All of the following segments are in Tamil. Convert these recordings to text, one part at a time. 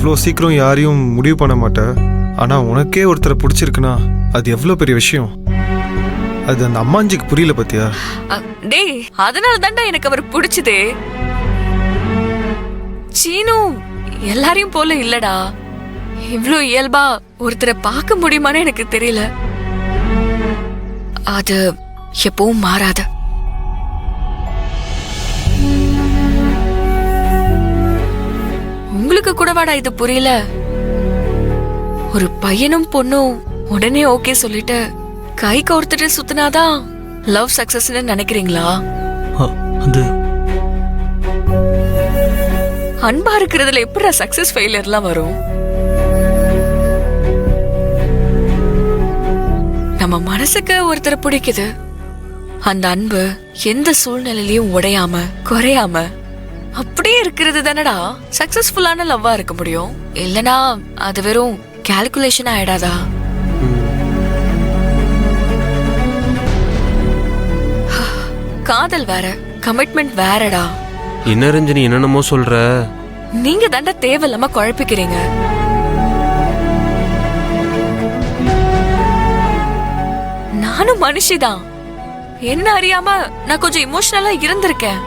அவ்வளோ சீக்கிரம் யாரையும் முடிவு பண்ண மாட்டேன். ஆனால் உனக்கே ஒருத்தரை பிடிச்சிருக்குன்னா அது எவ்வளோ பெரிய விஷயம். அது அந்த அம்மாஞ்சிக்கு புரியல பத்தியா? டேய், அதனால தான்டா எனக்கு அவர் பிடிச்சதே. சீனு எல்லாரையும் போல இல்லடா. இவ்ளோ இயல்பா ஒருத்தரை பார்க்க முடியுமான்னு எனக்கு தெரியல. அது எப்பவும் மாறாத. உங்களுக்கு கூடவாடா இது புரியல? ஒரு பையனும் பொண்ணும் உடனே ஓகே சொல்லிட்டு கை கோர்த்துட்டு சுத்தினாதான் லவ் சக்சஸ்னு நினைக்கிறீங்களா? அது அன்பா இருக்கிறதுல எப்படி சக்சஸ் ஃபெயிலியர்லாம் வரும்? நம்ம மனசுக்கு ஒருத்தர் பிடிக்குது. அந்த அன்பு எந்த சூழ்நிலையிலயும் உடையாம குறையாம அப்படியே இருக்கிறது தானடா சக்சஸ்ஃபுல்லான லவ்வா இருக்க முடியும். இல்லனா அது வெறும் கால்குலேஷன் ஆயிடாதா? காதல் வேற, கமிட்மெண்ட் வேறடா. என்ன ரஞ்சனி என்னென்னமோ சொல்ற? நீங்க தாண்டா தேவையில்லாம குழப்பிக்கிறீங்க. நானும் மனுஷிதான். என்ன அறியாம நான் கொஞ்சம் இமோஷனலா இருந்திருக்கேன்.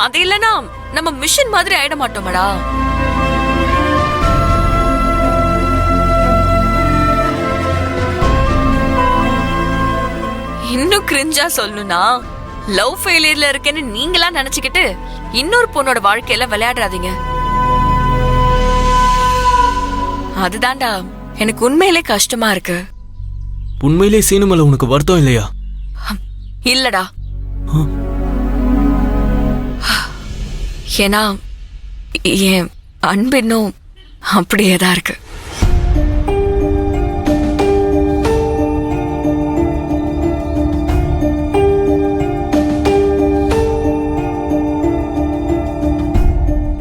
அது இல்லனா நம்ம மிஷன் மாதிரி ஆயிட மாட்டோமடா. இன்னும் கிரிஞ்சா சொல்லணும்னா லவ் ஃபெயிலியர்ல இருக்கேன்னு நீங்களா நினைச்சுக்கிட்டு இன்னொரு பொண்ணோட வாழ்க்கையில விளையாடுறாதீங்க. அதுதான்டா எனக்கு உண்மையிலே கஷ்டமா இருக்கு. உண்மையிலே சீனு மேல உனக்கு வருத்தம் இல்லையா? இல்லடா. ஏன்னா என் அன்பு இன்னும் அப்படியேதான் இருக்கு.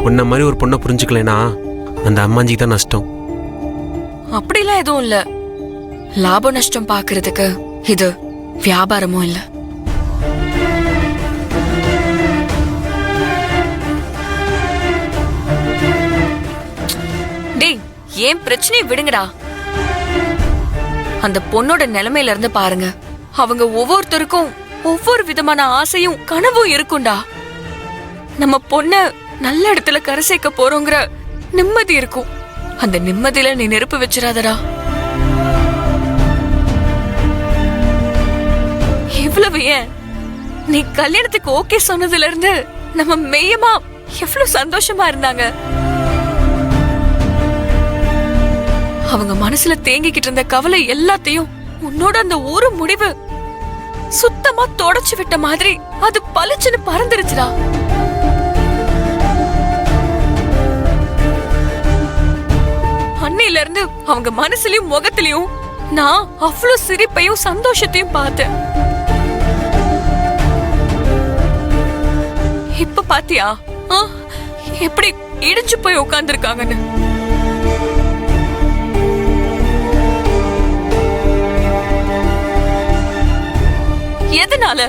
உன்ன மாதிரி ஒரு பொண்ணை புரிஞ்சுக்கலைனா அந்த அம்மாஞ்சிக்கு தான் நஷ்டம். அப்படிலாம் எதுவும் இல்ல. லாப நஷ்டம் பாக்குறதுக்கு இது வியாபாரமும் இல்ல. டேய், ஏன் பிரச்சனையை விடுங்கடா. அந்த பொண்ணோட நிலைமையில இருந்து பாருங்க. அவங்க ஒவ்வொருத்தருக்கும் ஒவ்வொரு விதமான ஆசையும் கனவும் இருக்கும்டா. நம்ம பொண்ண நல்ல இடத்துல கரை சேர்க்க போறோங்கிற நிம்மதி இருக்கும். அந்த நிம்மதியில நீ நெருப்பு வச்சிடாதடா. இவ்வளவு ஏன், நீ கல்யாணத்துக்கு ஓகே சொன்னதுல இருந்து நம்ம மெய்யமா எவ்வளவு சந்தோஷமா இருந்தாங்க. அவங்க மனசுல தேங்கிக்கிட்டு இருந்த கவலை எல்லாத்தையும் உன்னோட அந்த ஒரு முடிவு சுத்தமா தொடச்சு விட்ட மாதிரி அது பளிச்சுன்னு பறந்துருச்சுடா. அன்னையில இருந்து அவங்க மனசுலயும் முகத்திலயும் நான் அவ்வளவு சிரிப்பையும் சந்தோஷத்தையும் பார்த்தேன். இப்ப பாத்தியா எப்படி இடிஞ்சு போய் உட்கார்ந்துருக்காங்கன்னு. எதனால?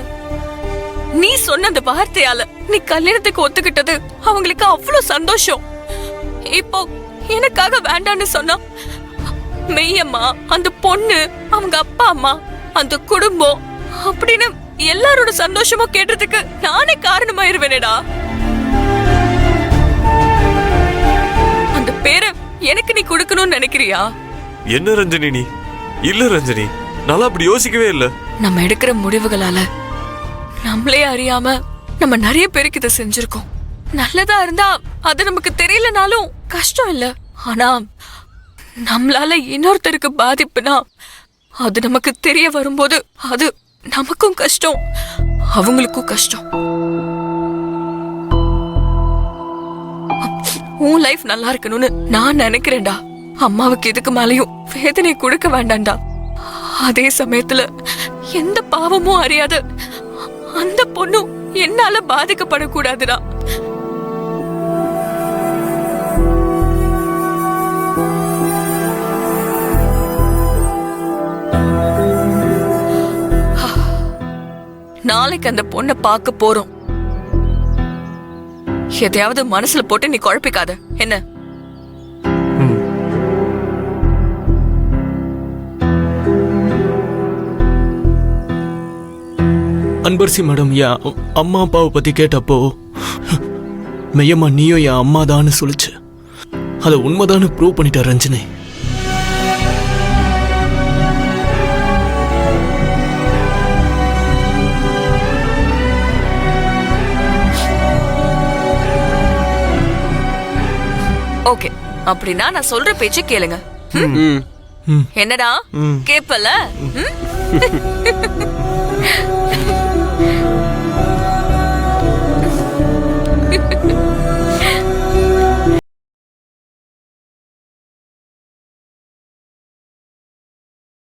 நீ சொன்ன அந்த வார்த்தையால. நீ கல்யாணத்துக்கு ஒத்துக்கிட்டது அவங்களுக்கு அவ்வளவு சந்தோஷம். இப்போ எனக்காக வேண்டான்னு சொன்னா மெய்யம்மா, அந்த பொண்ணு, அவங்க அப்பா அம்மா, அந்த குடும்பம் அப்படின்னு எல்லாரோட சந்தோஷமும் கேட்டதுக்கு நானே காரணமாயிருவேனேடா. அந்த பேரை எனக்கு நீ கொடுக்கணும்னு நினைக்கிறியா? என்ன ரஞ்சனி நீ? இல்ல ரஞ்சனி, நான் அப்படி யோசிக்கவே இல்ல. நம்ம எடுக்கிற முடிவுகளால நம்மளே அறியாம நம்ம நிறைய பேருக்கு இதை செஞ்சிருக்கோம். நல்லதா இருந்தா அது நமக்கு தெரியலனாலும் கஷ்டம் இல்ல. ஆனா நம்மளால இன்னொருத்தருக்கு பாதிப்புனா அது நமக்கு தெரிய வரும்போது அது நமக்கும் கஷ்டம், அவங்களுக்கும் கஷ்டம். உன் லைஃப் நல்லா இருக்கணும்னு நான் நினைக்கிறேன்டா. அம்மாவுக்கு இதுக்கு மேலயும் வேதனை கொடுக்க வேண்டாம்டா. அதே சமயத்துல எந்த பாவமும் அறியாத அந்த பொண்ணும் என்னால பாதிக்கப்படக்கூடாதுடா. நாளைக்கு அந்த பொண்ணை பார்க்க போறோம். எதையாவது மனசுல போட்டு நீ குழப்பிக்காத என்ன? அன்பரசி மேடம் என் அம்மா அப்பாவை பத்தி கேட்டப்போ மெய்யம்மா நீயும் என் அம்மா தான்னு சொல்லிச்சு. அதை உண்மைதான்னு ப்ரூவ் பண்ணிட்ட ரஞ்சினி. ஓகே, அப்படின்னா நான் சொல்ற பேச்சு கேளுங்க. ம் என்னடா கேப்பல?